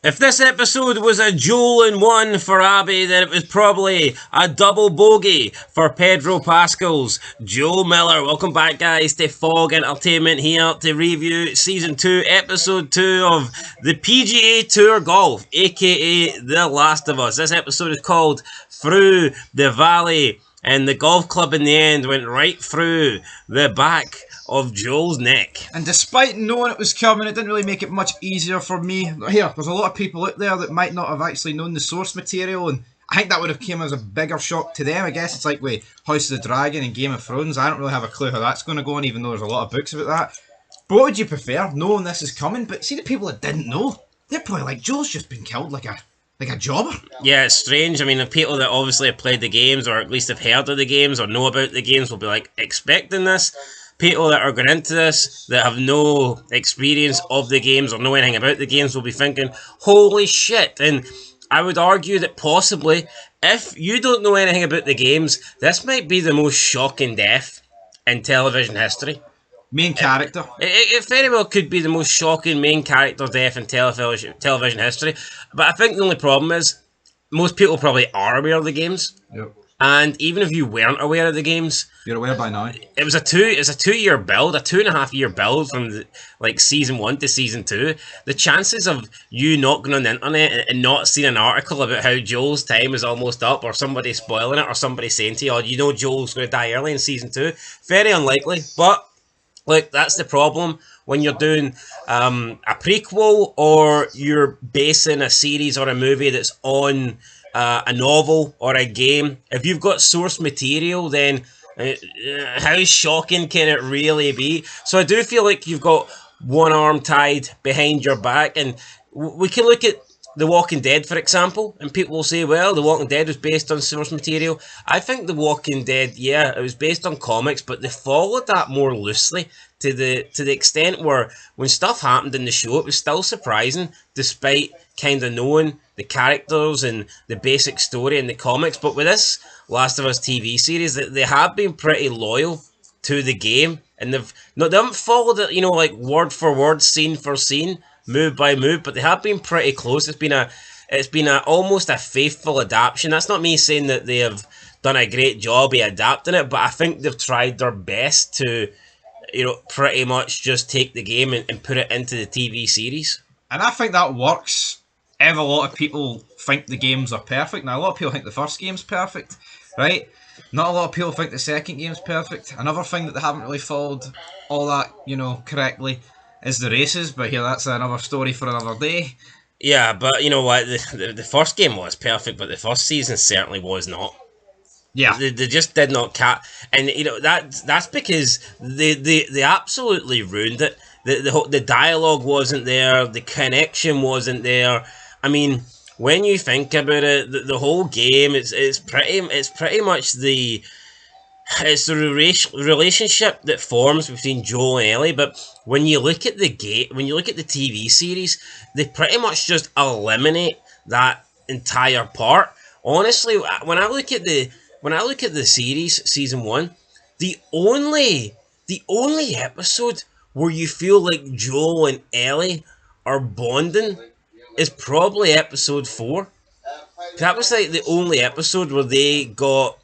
If this episode was a Joel in one for Abby, then it was probably a double bogey for Pedro Pascal's Joel Miller. Welcome back, guys, to Fog Entertainment here to review Season 2, Episode 2 of the PGA Tour Golf, aka The Last of Us. This episode is called Through the Valley, and the golf club in the end went right through the back of Joel's neck. And despite knowing it was coming, it didn't really make it much easier for me. Here, there's a lot of people out there that might not have actually known the source material, and I think that would have came as a bigger shock to them. I guess it's like with House of the Dragon and Game of Thrones. I don't really have a clue how that's going to go on, even though there's a lot of books about that. But what would you prefer, knowing this is coming? But see the people that didn't know, they're probably like, Joel's just been killed like a jobber. Yeah, it's strange. I mean, the people that obviously have played the games, or at least have heard of the games, or know about the games, will be like, expecting this. People that are going into this, that have no experience of the games, or know anything about the games, will be thinking, holy shit. And I would argue that possibly, if you don't know anything about the games, this might be the most shocking death in television history. Main character. It very well could be the most shocking main character death in television history. But I think the only problem is, most people probably are aware of the games. Yep. And even if you weren't aware of the games, you're aware by now. It was a 2-year build, a 2.5 year build from season 1 to season 2. The chances of you not going on the internet and not seeing an article about how Joel's time is almost up, or somebody spoiling it, or somebody saying to you, oh, you know Joel's going to die early in season 2, very unlikely. But like, that's the problem when you're doing a prequel, or you're basing a series or a movie that's on a novel or a game. If you've got source material, then how shocking can it really be? So I do feel like you've got one arm tied behind your back, and we can look at The Walking Dead, for example, and people will say, well, The Walking Dead was based on source material. I think The Walking Dead, yeah, it was based on comics, but they followed that more loosely, to the extent where when stuff happened in the show, it was still surprising, despite kind of knowing the characters and the basic story in the comics. But with this Last of Us TV series, they have been pretty loyal to the game, and they haven't followed it, you know, like word for word, scene for scene, move by move, but they have been pretty close. It's been almost a faithful adaptation. That's not me saying that they have done a great job of adapting it, but I think they've tried their best to, you know, pretty much just take the game and put it into the TV series. And I think that works if a lot of people think the games are perfect. Now, a lot of people think the first game's perfect, right? Not a lot of people think the second game's perfect. Another thing that they haven't really followed all that, you know, correctly is the races, but here, that's another story for another day. Yeah, but you know what? The first game was perfect, but the first season certainly was not. Yeah, they just did not and you know that's because they absolutely ruined it. The dialogue wasn't there, the connection wasn't there. I mean, when you think about it, the whole game it's pretty much the relationship that forms between Joel and Ellie. But when you look at the TV series, they pretty much just eliminate that entire part. Honestly, when I look at the series, season 1, the only episode where you feel like Joel and Ellie are bonding is probably episode 4. That was like the only episode where they got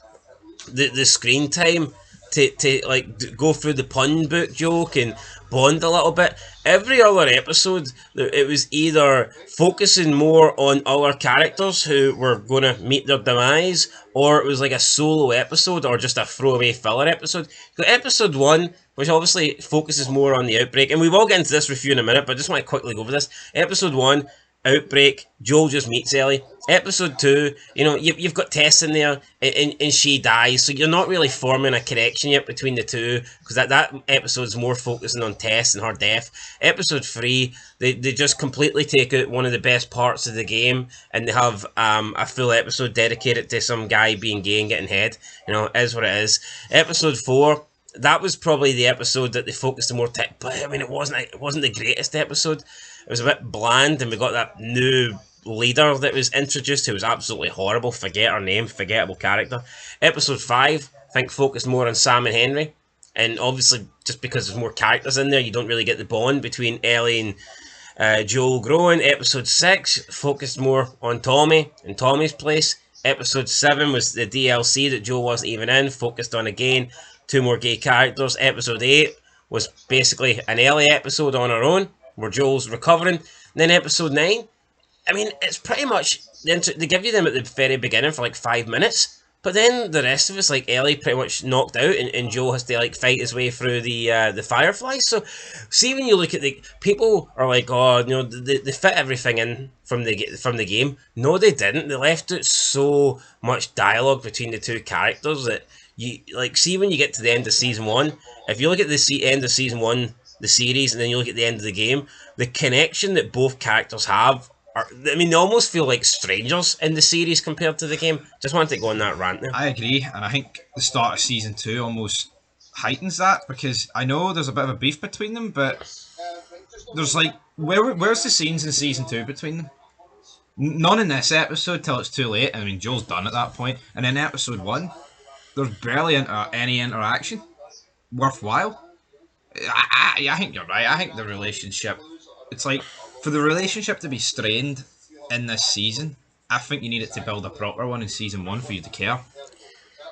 the screen time to like go through the pun book joke and bond a little bit. Every other episode, it was either focusing more on other characters who were going to meet their demise, or it was like a solo episode, or just a throwaway filler episode. So episode 1, which obviously focuses more on the outbreak, and we will get into this review in a minute, but I just want to quickly go over this. Episode 1, outbreak, Joel just meets Ellie. Episode 2, you know, you've got Tess in there, and she dies, so you're not really forming a connection yet between the two, because that episode is more focusing on Tess and her death. Episode 3, they just completely take out one of the best parts of the game, and they have a full episode dedicated to some guy being gay and getting head. You know, it is what it is. Episode 4, that was probably the episode that they focused on more tech, but I mean, it wasn't the greatest episode. It was a bit bland, and we got that new leader that was introduced who was absolutely horrible. Forget her name, forgettable character. Episode 5, I think, focused more on Sam and Henry, and obviously just because there's more characters in there, you don't really get the bond between Ellie Joel growing. Episode 6 focused more on Tommy and Tommy's place. Episode 7 was the DLC that Joel wasn't even in, focused on again 2 more gay characters. Episode 8 was basically an Ellie episode on her own, where Joel's recovering. And then episode 9, I mean, it's pretty much, they give you them at the very beginning for like 5 minutes, but then the rest of us, like Ellie, pretty much knocked out, and Joe has to like fight his way through the Fireflies. So, see, when you look at the people are like, oh, you know, they fit everything in from the game. No, they didn't. They left out so much dialogue between the 2 characters that you like. See, when you get to the end of season 1, if you look at the end of season 1, the series, and then you look at the end of the game, the connection that both characters have. I mean, they almost feel like strangers in the series compared to the game. Just wanted to go on that rant there. I agree, and I think the start of season 2 almost heightens that, because I know there's a bit of a beef between them, but there's like, where's the scenes in season 2 between them? None in this episode till it's too late. I mean, Joel's done at that point, and in episode 1, there's barely any interaction worthwhile. I think you're right. I think the relationship, it's like, for the relationship to be strained in this season, I think you need it to build a proper one in season 1 for you to care.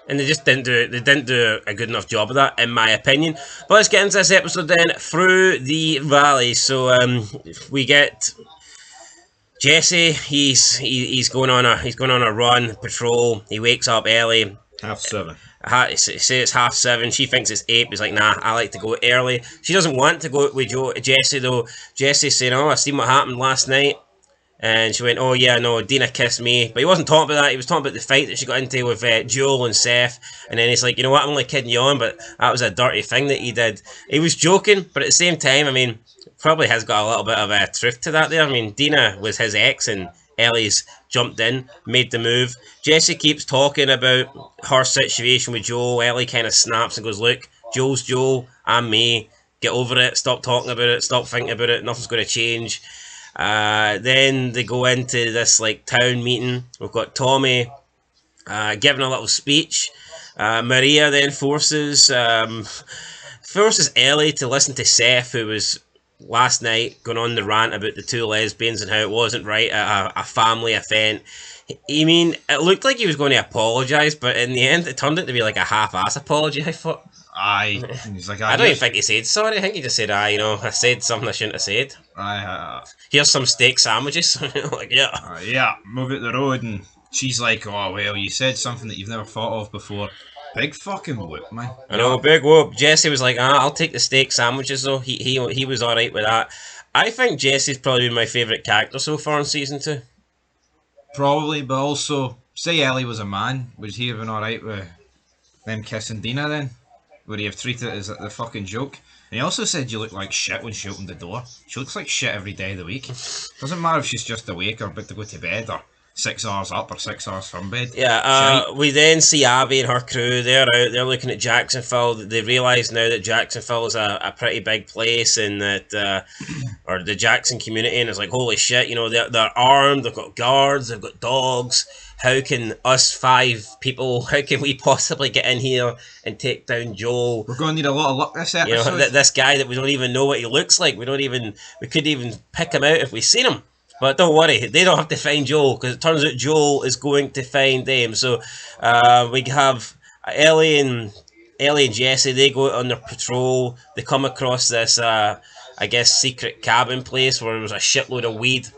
And they just didn't do. They didn't do a good enough job of that, in my opinion. But let's get into this episode then. Through the Valley. So we get Jesse. He's going on a run patrol. He wakes up early. 7:30. Say it's 7:30. She thinks it's 8. He's like, nah, I like to go early. She doesn't want to go with Jesse though. Jesse's saying, oh, I seen what happened last night. And she went, oh yeah, no, Dina kissed me. But he wasn't talking about that. He was talking about the fight that she got into with Joel and Seth. And then he's like, you know what, I'm only kidding you on, but that was a dirty thing that he did. He was joking, but at the same time, I mean, probably has got a little bit of truth to that there. I mean, Dina was his ex, and Ellie's jumped in, made the move. Jesse keeps talking about her situation with Joel. Ellie kind of snaps and goes, look, Joel's Joel, I'm me. Get over it. Stop talking about it. Stop thinking about it. Nothing's going to change. Then they go into this like town meeting. We've got Tommy giving a little speech. Maria then forces Ellie to listen to Seth, who was last night going on the rant about the 2 lesbians and how it wasn't right at a family event. I mean, it looked like he was going to apologise, but in the end it turned out to be like a half-ass apology, I thought. He's like, I don't even think he said sorry. I think he just said, you know, I said something I shouldn't have said. Here's some steak sandwiches. Like, yeah. Yeah, move it the road. And she's like, oh, well, you said something that you've never thought of before. Big fucking whoop, man. I know, big whoop. Jesse was like, I'll take the steak sandwiches, though. He was alright with that. I think Jesse's probably been my favourite character so far in season 2. Probably, but also, say Ellie was a man, would he have been alright with them kissing Dina then? Would he have treated it as the fucking joke? And he also said you look like shit when she opened the door. She looks like shit every day of the week. Doesn't matter if she's just awake or about to go to bed, or 6 hours up or 6 hours from bed. Yeah, we then see Abby and her crew. They're out, they're looking at Jacksonville. They realise now that Jacksonville is a pretty big place, and that, or the Jackson community, and it's like, holy shit, you know, they're armed, they've got guards, they've got dogs. How can us 5 people, how can we possibly get in here and take down Joel? We're going to need a lot of luck this episode. You know, this guy that we don't even know what he looks like. We couldn't even pick him out if we seen him. But don't worry, they don't have to find Joel, because it turns out Joel is going to find them. So we have Ellie and Jesse. They go out on their patrol. They come across this, I guess, secret cabin place where there was a shitload of weed.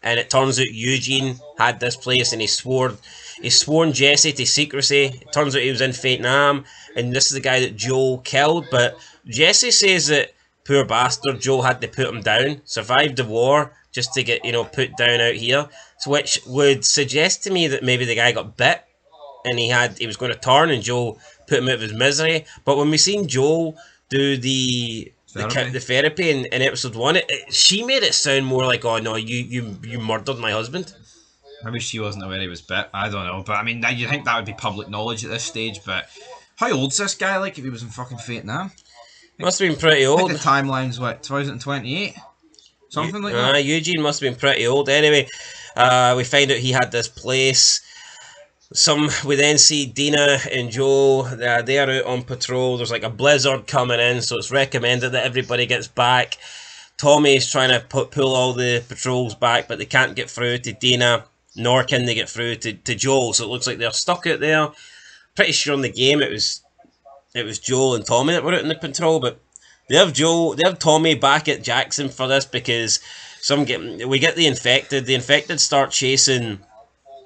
And it turns out Eugene had this place, and he's sworn Jesse to secrecy. It turns out he was in Vietnam, and this is the guy that Joel killed. But Jesse says that, poor bastard, Joel had to put him down, survived the war, just to get, you know, put down out here. So which would suggest to me that maybe the guy got bit, and he was going to turn, and Joel put him out of his misery. But when we seen Joel do the therapy in episode 1, she made it sound more like, oh no, you murdered my husband. Maybe she wasn't aware he was bit. I don't know, but I mean, you'd think that would be public knowledge at this stage. But how old's this guy? Like, if he was in fucking Vietnam, must have been pretty old. I think the timeline's what, 2028, something like that. Eugene must have been pretty old. Anyway, we find out he had this place. We then see Dina and Joe. They're out on patrol. There's like a blizzard coming in, so it's recommended that everybody gets back Tommy's trying to pull all the patrols back, but they can't get through to Dina, nor can they get through to Joel. So it looks like they're stuck out there. Pretty sure in the game it was Joel and Tommy that were out in the patrol, but they have Tommy back at Jackson for this because we get the infected. The infected start chasing.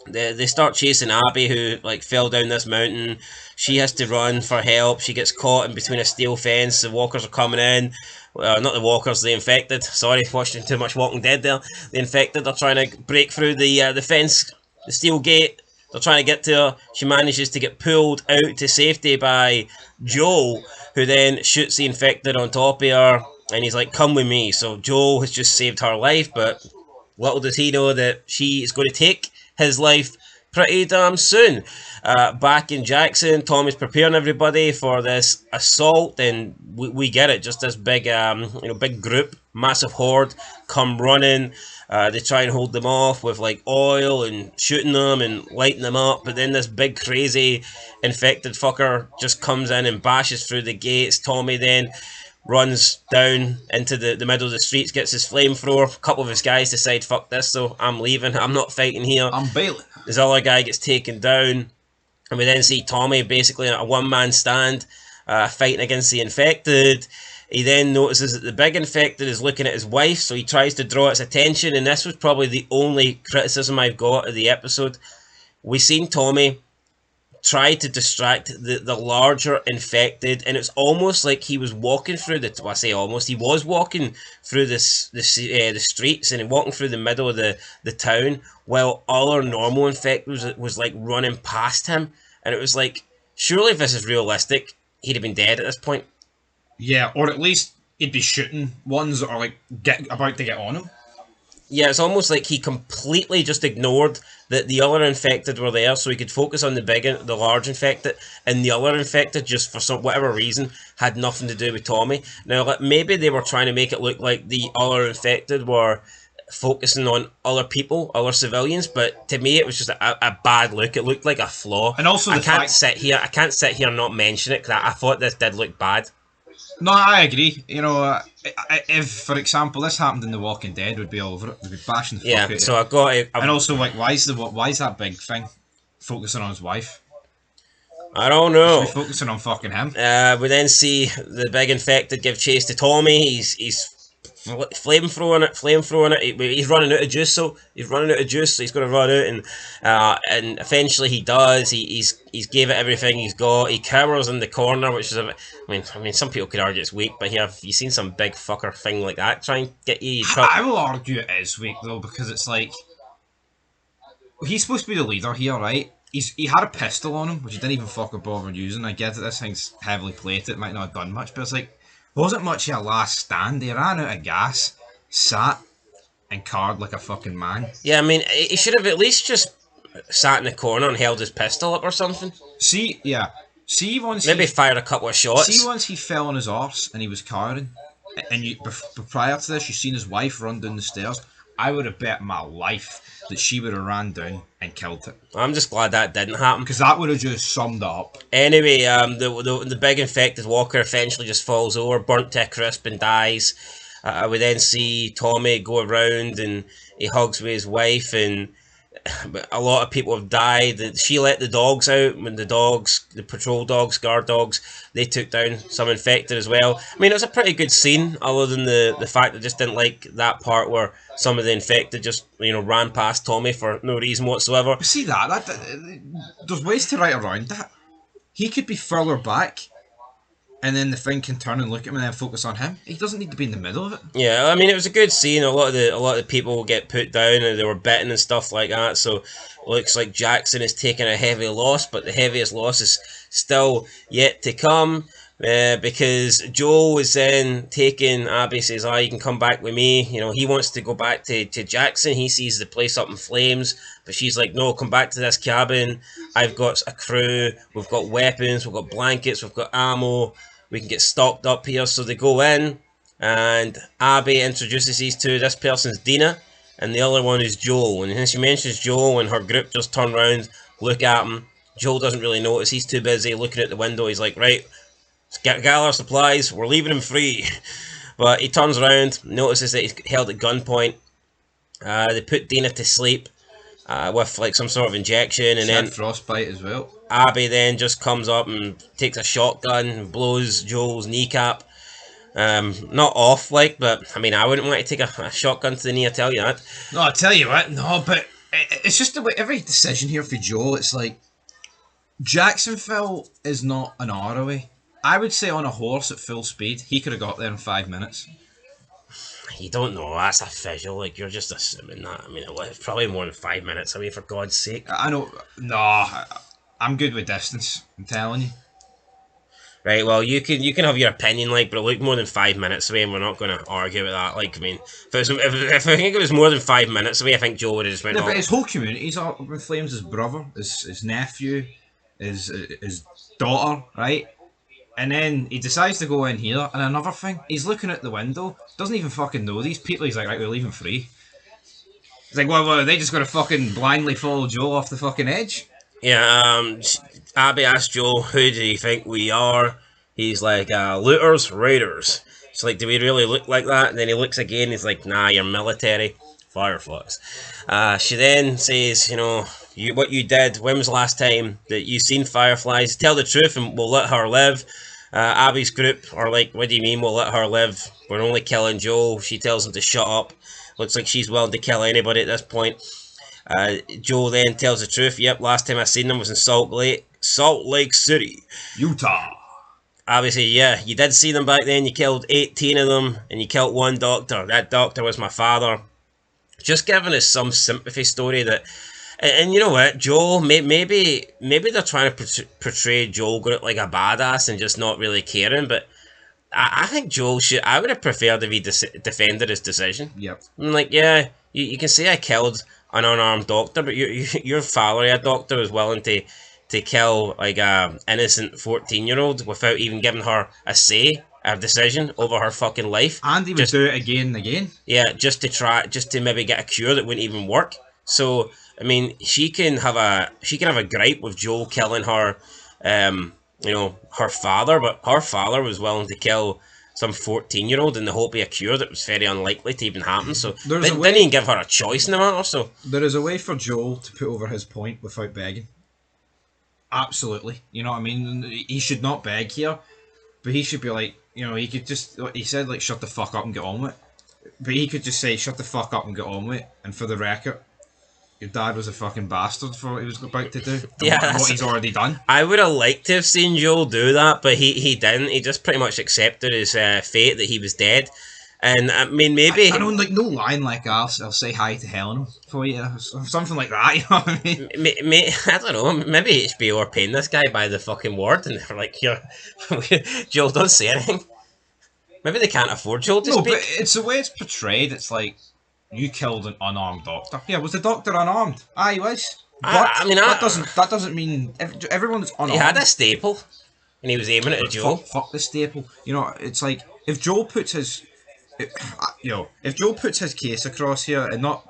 They start chasing Abby, who like fell down this mountain. She has to run for help. She gets caught in between a steel fence. The walkers are coming in. Not the walkers, the infected. Sorry, watching too much Walking Dead there. The infected are trying to break through the fence, the steel gate. They're trying to get to her. She manages to get pulled out to safety by Joel, who then shoots the infected on top of her, and he's like, "Come with me." So Joel has just saved her life, but little does he know that she is going to take his life pretty damn soon. Back in Jackson, Tommy's preparing everybody for this assault, and we get it. Just this big, big group, massive horde, come running. They try and hold them off with like oil and shooting them and lighting them up, but then this big crazy infected fucker just comes in and bashes through the gates. Tommy then runs down into the middle of the streets, gets his flamethrower. A couple of his guys decide, fuck this, so I'm leaving. I'm not fighting here. I'm bailing. This other guy gets taken down, and we then see Tommy basically in a one-man stand fighting against the infected. He then notices that the big infected is looking at his wife, so he tries to draw its attention, and this was probably the only criticism I've got of the episode. We seen Tommy try to distract the larger infected, and it's almost like he was walking through he was walking through the streets and walking through the middle of the town, while other normal infected was like running past him, and it was like, surely if this is realistic, he'd have been dead at this point. Yeah, or at least he'd be shooting ones that are like about to get on him. Yeah, it's almost like he completely just ignored that the other infected were there, so he could focus on the large infected, and the other infected, just for whatever reason, had nothing to do with Tommy. Now, like, maybe they were trying to make it look like the other infected were focusing on other people, other civilians, but to me it was just a bad look. It looked like a flaw. And also I can't sit here and not mention it, because I thought this did look bad. No, I agree. You know, if, for example, this happened in The Walking Dead, we'd be all over it. We'd be bashing the fuck out of it. So I got it. And also, like, why is that big thing focusing on his wife? I don't know. Should be focusing on fucking him. We then see the big infected give chase to Tommy. He's flamethrowing it. He's running out of juice, so he's going to run out, and eventually he does. He's gave it everything he's got. He cowers in the corner, which is I mean, some people could argue it's weak, but have you seen some big fucker thing like that try and get you? I will argue it is weak though, because it's like, he's supposed to be the leader here, right? He had a pistol on him, which he didn't even fucking bother using. I get that this thing's heavily plated, it might not have done much, but it's like, wasn't much of a last stand. He ran out of gas, sat, and carved like a fucking man. Yeah, I mean, he should have at least just sat in the corner and held his pistol up or something. See once maybe fired a couple of shots. See once he fell on his arse and he was cowering, and prior to this, you seen his wife run down the stairs. I would have bet my life that she would have ran down and killed it. I'm just glad that didn't happen, because that would have just summed it up. Anyway, the big infected walker eventually just falls over, burnt to a crisp, and dies. We then see Tommy go around and he hugs with his wife, and a lot of people have died. She let the dogs out when the patrol dogs, guard dogs, they took down some infected as well. I mean, it was a pretty good scene, other than the fact that I just didn't like that part where some of the infected just, ran past Tommy for no reason whatsoever. See that there's ways to write around that. He could be further back, and then the thing can turn and look at him and then focus on him. He doesn't need to be in the middle of it. Yeah, I mean, it was a good scene. A lot of the people get put down and they were bitten and stuff like that. So it looks like Jackson is taking a heavy loss, but the heaviest loss is still yet to come. Because Joel is then taking Abby, says, you can come back with me. He wants to go back to Jackson. He sees the place up in flames, but she's like, no, come back to this cabin. I've got a crew. We've got weapons. We've got blankets. We've got ammo. We can get stocked up here. So they go in, and Abby introduces these two. This person's Dina, and the other one is Joel. And then she mentions Joel, and her group just turn around, look at him. Joel doesn't really notice. He's too busy looking at the window. He's like, right, gather supplies, we're leaving him free. But he turns around, notices that he's held at gunpoint. They put Dina to sleep with like some sort of injection, and She had then frostbite as well. Abby then just comes up and takes a shotgun and blows Joel's kneecap. Not off like, but I mean, I wouldn't want to take a shotgun to the knee. I tell you that. No, I tell you what, no, but it's just the way every decision here for Joel. It's like Jacksonville is not an hour away. I would say on a horse at full speed, he could have got there in 5 minutes. You don't know. That's a visual. Like you're just assuming that. I mean, it's probably more than 5 minutes away. For God's sake. I know. No, I'm good with distance. I'm telling you. Right. Well, you can have your opinion, like, but it looked more than 5 minutes away, and we're not going to argue with that. Like, I mean, if I think it was more than 5 minutes away, I think Joe would have just went. Yeah, but his whole community's up in flames. His brother, his nephew, his daughter, right? And then he decides to go in here, and another thing, he's looking at the window, doesn't even fucking know these people. He's like, right, we'll leave him free. He's like, well, are they just going to fucking blindly follow Joe off the fucking edge? Yeah, Abby asked Joe, who do you think we are? He's like, looters, raiders. She's like, do we really look like that? And then he looks again, he's like, nah, you're military. Fireflies. She then says, what you did, when was the last time that you seen fireflies? Tell the truth and we'll let her live. Abby's group are like, what do you mean we'll let her live? We're only killing Joe. She tells him to shut up. Looks like she's willing to kill anybody at this point. Joe then tells the truth. Yep, last time I seen them was in Salt Lake City, Utah. Obviously, yeah, you did see them back then. You killed 18 of them and you killed one doctor. That doctor was my father. Just giving us some sympathy story that, and you know what, Joel, maybe they're trying to portray Joel like a badass and just not really caring, but I think Joel should, I would have preferred if he defended his decision. Yep. I'm like, yeah, you can say I killed an unarmed doctor, but your father, a doctor, was willing to kill like a innocent 14-year-old without even giving her a say, a decision over her fucking life. And he would do it again and again. Yeah, just to maybe get a cure that wouldn't even work. So I mean, she can have a gripe with Joel killing her, her father, but her father was willing to kill some 14-year-old in the hope of a cure that was very unlikely to even happen. So they didn't even give her a choice in the matter. So there is a way for Joel to put over his point without begging. Absolutely, you know what I mean. He should not beg here, but he should be like, he could just. He said like, shut the fuck up and get on with it. But he could just say, shut the fuck up and get on with it. And for the record, your dad was a fucking bastard for what he was about to do. And what he's already done. I would have liked to have seen Joel do that, but he didn't. He just pretty much accepted his fate that he was dead. And I mean, maybe I don't like no line like I'll say hi to Helen for you, or something like that. You know what I mean? I don't know. Maybe HBO are paying this guy by the fucking word, and they're like, Joel, don't say anything. Maybe they can't afford Joel to speak. No, but it's the way it's portrayed. It's like, you killed an unarmed doctor. Yeah, was the doctor unarmed? He was. But that doesn't mean everyone that's unarmed. He had a staple, and he was aiming it at Joel. Fuck the staple. It's like if Joel puts his, if Joel puts his case across here, and not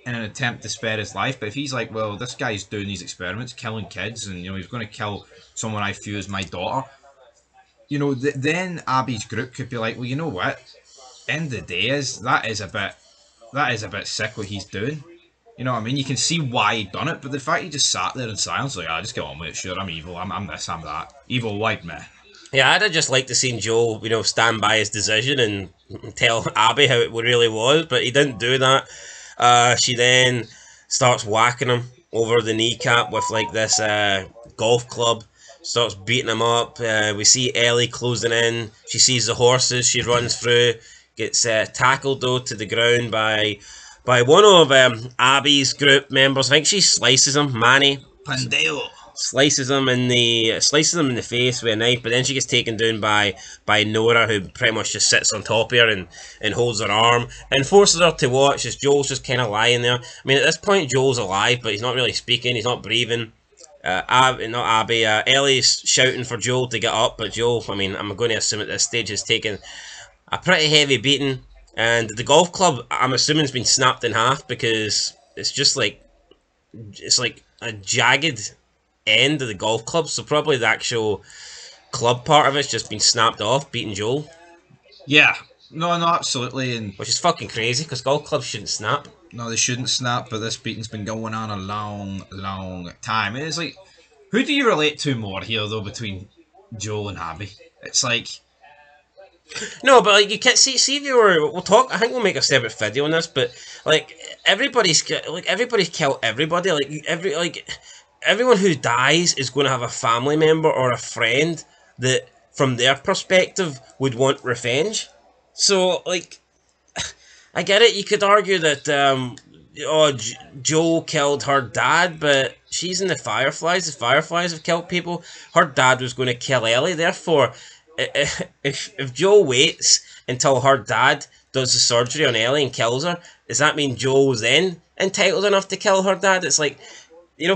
in an attempt to spare his life, but if he's like, well, this guy's doing these experiments, killing kids, and he's going to kill someone I feel is my daughter. Then Abby's group could be like, well, you know what? End of the day that is a bit sick what he's doing. You know what I mean? You can see why he done it, but the fact he just sat there in silence, like, just get on with it. Sure, I'm evil. I'm this. I'm that. Evil white man. Yeah, I'd have just liked to see Joe, stand by his decision and tell Abby how it really was, but he didn't do that. She then starts whacking him over the kneecap with like this golf club. Starts beating him up. We see Ellie closing in. She sees the horses. She runs through. Gets tackled though to the ground by one of Abby's group members. I think she slices him. Manny Pandeo slices him in the face with a knife. But then she gets taken down by Nora, who pretty much just sits on top of her and holds her arm and forces her to watch as Joel's just kind of lying there. I mean, at this point, Joel's alive, but he's not really speaking. He's not breathing. Ellie's shouting for Joel to get up, but Joel, I mean, I'm going to assume at this stage, has taken a pretty heavy beating, and the golf club, I'm assuming, has been snapped in half because it's just like, it's like a jagged end of the golf club, so probably the actual club part of it's just been snapped off, beating Joel. Yeah, No, no, absolutely, and which is fucking crazy because golf clubs shouldn't snap. no, they shouldn't snap. But this beating's been going on a long, long time. And it's like, who do you relate to more here though between Joel and Abby? It's like, No, but like you can't see if you were. We'll talk. I think we'll make a separate video on this, but like everybody's killed everybody. Everyone who dies is going to have a family member or a friend that, from their perspective, would want revenge. So like, I get it. You could argue that Joel killed her dad, but she's in the Fireflies. The Fireflies have killed people. Her dad was going to kill Ellie. Therefore, if Joel waits until her dad does the surgery on Ellie and kills her, does that mean Joel's then entitled enough to kill her dad? It's like,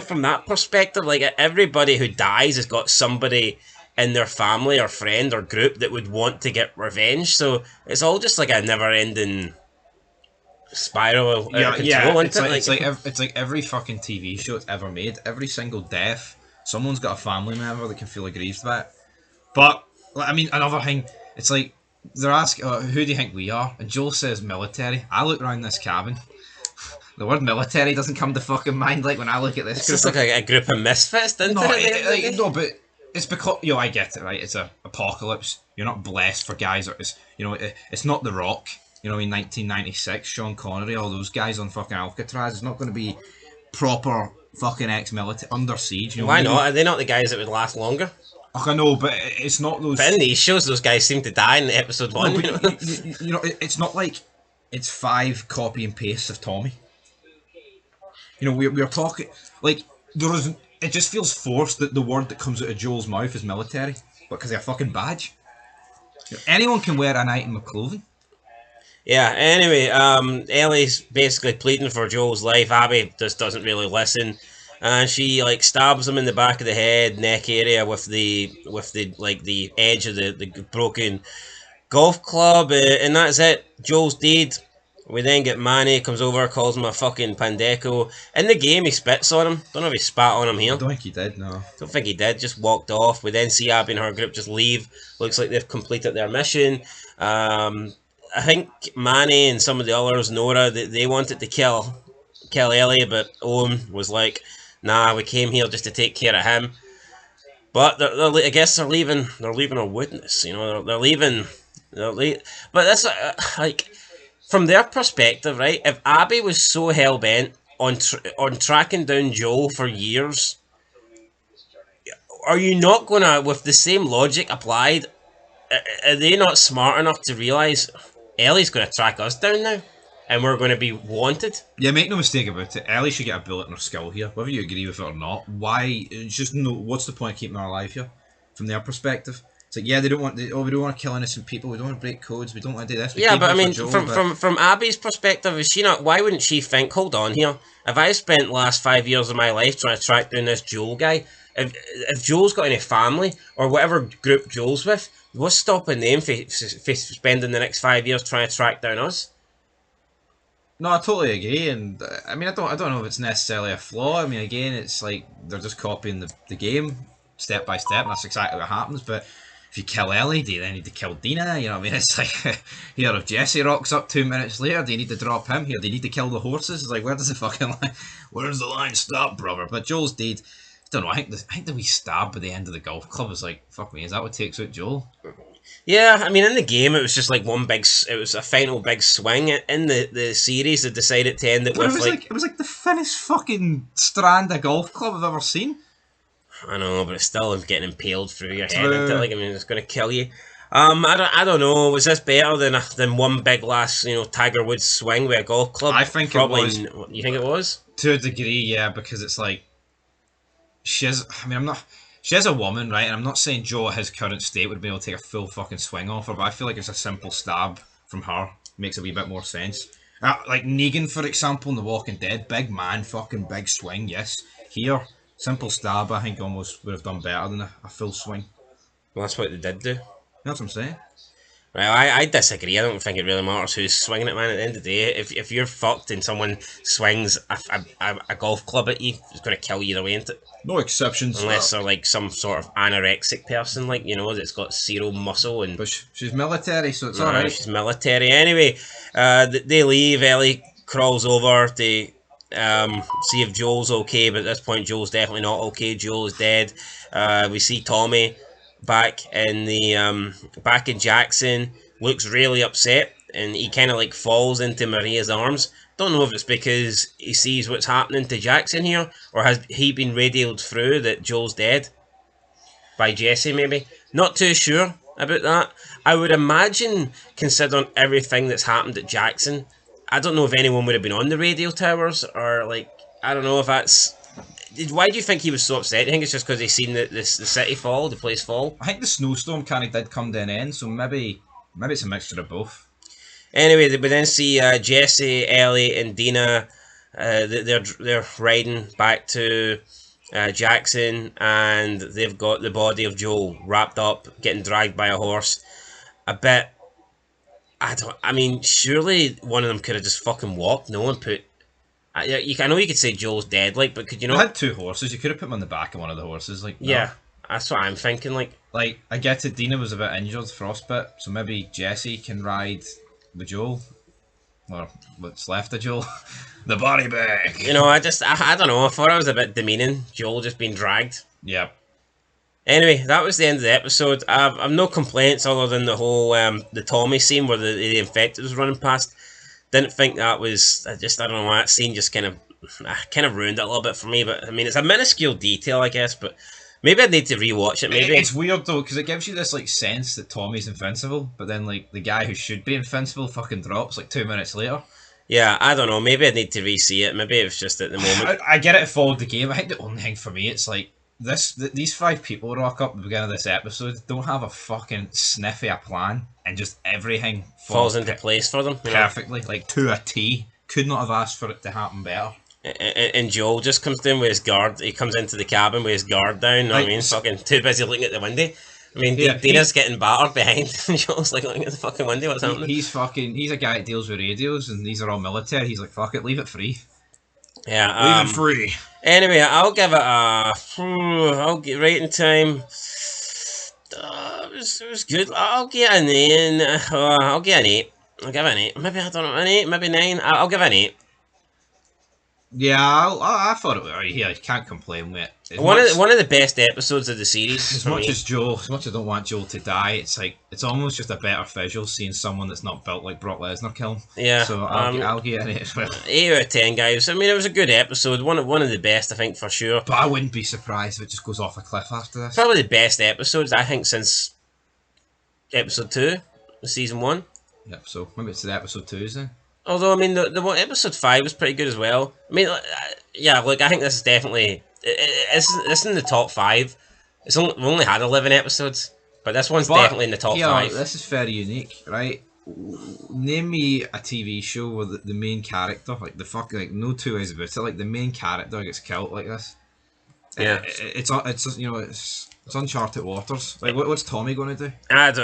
from that perspective, like everybody who dies has got somebody in their family or friend or group that would want to get revenge. So it's all just like a never-ending spiral out yeah, of yeah, control, it's isn't like it? it's like every fucking TV show it's ever made. Every single death, someone's got a family member that can feel aggrieved by it. But like, I mean, another thing, it's like they're asking, "Who do you think we are?" And Joel says, "Military." I look around this cabin. The word military doesn't come to fucking mind. Like when I look at this, It's just like a group of misfits, isn't no, it? no, but it's because I get it, right? It's a apocalypse. You're not blessed for guys. It's not The Rock. In 1996, Sean Connery, all those guys on fucking Alcatraz. It's not going to be proper fucking ex-military under siege. Why not? Are they not the guys that would last longer? I know, but it's not those. But in these shows, those guys seem to die in episode one. No, it's not like it's 5 copy and pastes of Tommy. We're talking like there is. It just feels forced that the word that comes out of Joel's mouth is military, because they're a fucking badge. Anyone can wear an item of clothing. Yeah, anyway, Ellie's basically pleading for Joel's life. Abby just doesn't really listen. And she like stabs him in the back of the head, neck area with the edge of the broken golf club, and that's it. Joel's dead. We then get Manny, comes over, calls him a fucking pandeco. In the game, he spits on him. Don't know if he spat on him here. I don't think he did, no. Don't think he did, just walked off. We then see Abby and her group just leave. Looks like they've completed their mission. I think Manny and some of the others, Nora, they wanted to kill Ellie, but Owen was like, nah, we came here just to take care of him. But I guess they're leaving a witness, they're leaving, but that's like, from their perspective, right, if Abby was so hell-bent on tracking down Joel for years, are you not gonna, with the same logic applied, are they not smart enough to realise Ellie's going to track us down now, and we're going to be wanted? Yeah, make no mistake about it. Ellie should get a bullet in her skull here, whether you agree with it or not. Why? It's just no. What's the point of keeping her alive here, from their perspective? It's like, yeah, they don't want. We don't want to kill innocent people. We don't want to break codes. We don't want to do this. Yeah, but I mean, from Abby's perspective, is she not? Why wouldn't she think? Hold on here. If I spent the last 5 years of my life trying to track down this Joel guy, if Joel's got any family or whatever group Joel's with, what's stopping them from spending the next 5 years trying to track down us? No, I totally agree, and I mean, I don't know if it's necessarily a flaw. I mean, again, it's like they're just copying the game step by step, and that's exactly what happens. But if you kill Ellie, do you then need to kill Dina? You know what I mean? It's like, here, if Jesse rocks up 2 minutes later, do you need to drop him? Here, do you need to kill the horses? It's like, where does the fucking line? Where's the line stop, brother? But Joel's dead. I don't know. I think the wee stab at the end of the golf club was like, fuck me, is that what takes out Joel? Yeah, I mean, in the game, it was just like it was a final big swing. In the series, they decided to end it with it was like the thinnest fucking strand of golf club I've ever seen. I know, but it's still getting impaled through your head. Like, I mean, it's going to kill you. I don't know. Was this better than one big last, Tiger Woods swing with a golf club? I think probably. It was. You think it was? To a degree, yeah, because it's like she's. I mean, I'm not. She's a woman, right? And I'm not saying Joe at his current state would be able to take a full fucking swing off her, but I feel like it's a simple stab from her makes a wee bit more sense. Like Negan, for example, in The Walking Dead, big man, fucking big swing, yes. Here, simple stab, I think almost would have done better than a full swing. Well, that's what they did do. That's what I'm saying. Well, I disagree. I don't think it really matters who's swinging it, man. At the end of the day, if you're fucked and someone swings a golf club at you, it's going to kill you either way, isn't it? No exceptions. Unless they're like some sort of anorexic person, like, you know, that's got zero muscle and. But she's military, so it's No, alright. she's military. Anyway, they leave. Ellie crawls over to see if Joel's okay, but at this point, Joel's definitely not okay. Joel is dead. We see Tommy back in the back in Jackson. Looks really upset, and he kind of like falls into Maria's arms. Don't know if it's because he sees what's happening to Jackson here, or has he been radioed through that Joel's dead by Jesse, maybe. Not too sure about that. I would imagine, considering everything that's happened at Jackson, I don't know if anyone would have been on the radio towers, or like, I don't know if that's. Why do you think he was so upset? Do you think it's just because he's seen the city fall, the place fall? I think the snowstorm kind of did come to an end, so maybe it's a mixture of both. Anyway, we then see Jesse, Ellie, and Dina. They're riding back to Jackson, and they've got the body of Joel wrapped up, getting dragged by a horse. A bit. I mean, surely one of them could have just fucking walked. No one put. I know you could say Joel's dead, like, but could you I not? had two horses. You could have put them on the back of one of the horses, like. No. Yeah, that's what I'm thinking. Like, I get it. Dina was a bit injured, frostbite, so maybe Jesse can ride with Joel, or what's left of Joel, the body bag. You know, I don't know. I thought it was a bit demeaning. Joel just being dragged. Yeah. Anyway, that was the end of the episode. I've no complaints other than the whole the Tommy scene where the infected was running past. Didn't think that was. I don't know. That scene just kind of ruined it a little bit for me. But I mean, it's a minuscule detail, I guess. But maybe I need to rewatch it. Maybe it's weird though, because it gives you this like sense that Tommy's invincible, but then like the guy who should be invincible fucking drops like 2 minutes later. Yeah, I don't know. Maybe I need to re-see it. Maybe it was just at the moment. I get it followed the game. I think the only thing for me, it's like these 5 people rock up at the beginning of this episode, don't have a fucking sniff of a plan, and just everything falls into place for them. Perfectly, like to a T. Could not have asked for it to happen better. And Joel just comes in with his guard. He comes into the cabin with his guard down. You know what I mean? Fucking too busy looking at the window. I mean, yeah, Dina's getting battered behind, and Joel's like looking at the fucking window. What's happening? He's a guy that deals with radios, and these are all military. He's like, fuck it, leave it free. Yeah, leave it free. Anyway, I'll give it a. I'll get rating time. It was good. I'll get an 8. I'll get an 8. I'll give it an 8. Maybe I don't know, an 8, maybe 9. I'll give it an 8. Yeah, I thought it was alright. Yeah, I can't complain with it. One of the best episodes of the series. As much as I don't want Joel to die, it's like it's almost just a better visual seeing someone that's not built like Brock Lesnar kill him. Yeah. So I'll get an 8 as well. 8 out of 10, guys. I mean, it was a good episode. One of the best, I think, for sure. But I wouldn't be surprised if it just goes off a cliff after this. Probably the best episodes, I think, since episode 2, season 1. Yep. So maybe it's the episode 2s then. Although, I mean, the one episode 5 was pretty good as well. I mean, yeah, look, I think this is definitely... This is in the top 5. We've only had 11 episodes, but this one's definitely in the top 5. This is very unique, right? Name me a TV show where the main character, like the fucking, like no two ways about it, like the main character gets killed like this. Yeah. It's uncharted waters. Like, what's Tommy going to do?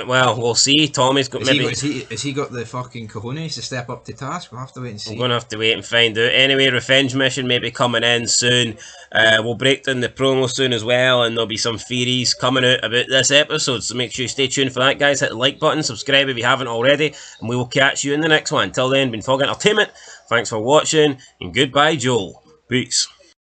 Well, we'll see. Tommy's got Has he got the fucking cojones to step up to task? We'll have to wait and see. We're going to have to wait and find out. Anyway, Revenge Mission may be coming in soon. We'll break down the promo soon as well, and there'll be some theories coming out about this episode, so make sure you stay tuned for that, guys. Hit the like button, subscribe if you haven't already, and we will catch you in the next one. Until then, been Fog Entertainment. Thanks for watching, and goodbye, Joel. Peace.